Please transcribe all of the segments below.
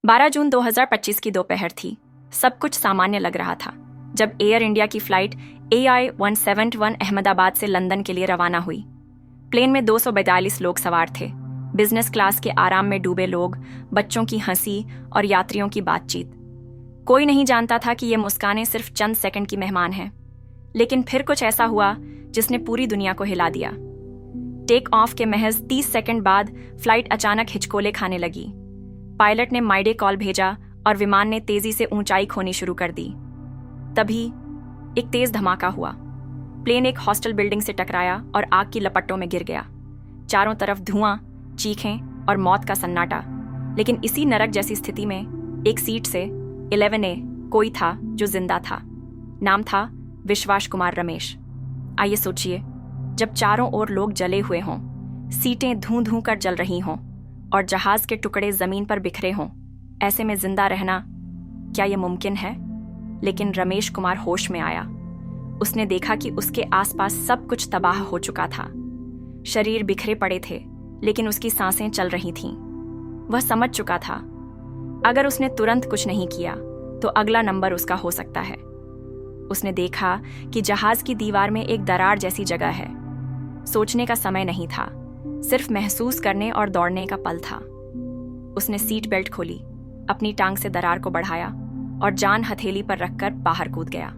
12 जून 2025 की दोपहर थी। सब कुछ सामान्य लग रहा था जब एयर इंडिया की फ्लाइट AI-171 अहमदाबाद से लंदन के लिए रवाना हुई। प्लेन में 242 लोग सवार थे। बिजनेस क्लास के आराम में डूबे लोग, बच्चों की हंसी और यात्रियों की बातचीत। कोई नहीं जानता था कि ये मुस्कानें सिर्फ चंद सेकंड की मेहमान हैं। लेकिन फिर कुछ ऐसा हुआ जिसने पूरी दुनिया को हिला दिया। टेक ऑफ के महज 30 सेकंड बाद फ्लाइट अचानक हिचकोले खाने लगी। पायलट ने माइडे कॉल भेजा और विमान ने तेजी से ऊंचाई खोनी शुरू कर दी। तभी एक तेज धमाका हुआ। प्लेन एक हॉस्टल बिल्डिंग से टकराया और आग की लपटों में गिर गया। चारों तरफ धुआं, चीखें और मौत का सन्नाटा। लेकिन इसी नरक जैसी स्थिति में एक सीट से 11A कोई था जो जिंदा था। नाम था विश्वास कुमार रमेश। आइए सोचिए, जब चारों ओर लोग जले हुए हों, सीटें धूं धूं कर जल रही हों और जहाज के टुकड़े जमीन पर बिखरे हों, ऐसे में जिंदा रहना, क्या यह मुमकिन है? लेकिन रमेश कुमार होश में आया। उसने देखा कि उसके आसपास सब कुछ तबाह हो चुका था। शरीर बिखरे पड़े थे, लेकिन उसकी सांसें चल रही थीं। वह समझ चुका था, अगर उसने तुरंत कुछ नहीं किया तो अगला नंबर उसका हो सकता है। उसने देखा कि जहाज की दीवार में एक दरार जैसी जगह है। सोचने का समय नहीं था, सिर्फ महसूस करने और दौड़ने का पल था। उसने सीट बेल्ट खोली, अपनी टांग से दरार को बढ़ाया और जान हथेली पर रखकर बाहर कूद गया।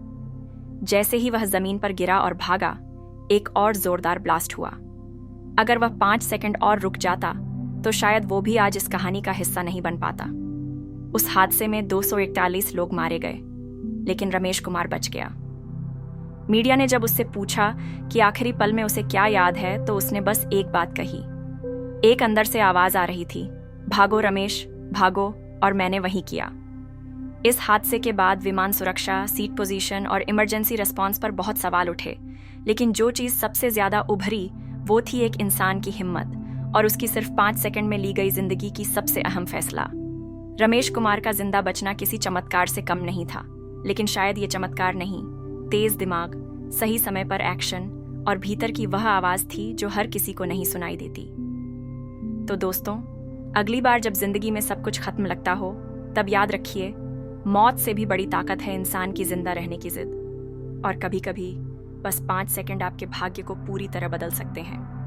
जैसे ही वह जमीन पर गिरा और भागा, एक और जोरदार ब्लास्ट हुआ। अगर वह 5 सेकंड और रुक जाता तो शायद वो भी आज इस कहानी का हिस्सा नहीं बन पाता। उस हादसे में 241 लोग मारे गए, लेकिन रमेश कुमार बच गया। मीडिया ने जब उससे पूछा कि आखिरी पल में उसे क्या याद है, तो उसने बस एक बात कही। एक अंदर से आवाज आ रही थी, भागो रमेश, भागो, और मैंने वही किया। इस हादसे के बाद विमान सुरक्षा, सीट पोजीशन और इमरजेंसी रिस्पांस पर बहुत सवाल उठे, लेकिन जो चीज सबसे ज्यादा उभरी वो थी एक इंसान की हिम्मत और उसकी सिर्फ 5 सेकंड में ली गई जिंदगी की सबसे अहम फैसला। रमेश कुमार का जिंदा बचना किसी चमत्कार से कम नहीं था, लेकिन शायद ये चमत्कार नहीं, तेज दिमाग, सही समय पर एक्शन और भीतर की वह आवाज थी जो हर किसी को नहीं सुनाई देती। तो दोस्तों, अगली बार जब जिंदगी में सब कुछ खत्म लगता हो, तब याद रखिए, मौत से भी बड़ी ताकत है इंसान की जिंदा रहने की जिद। और कभी-कभी बस 5 सेकंड आपके भाग्य को पूरी तरह बदल सकते हैं।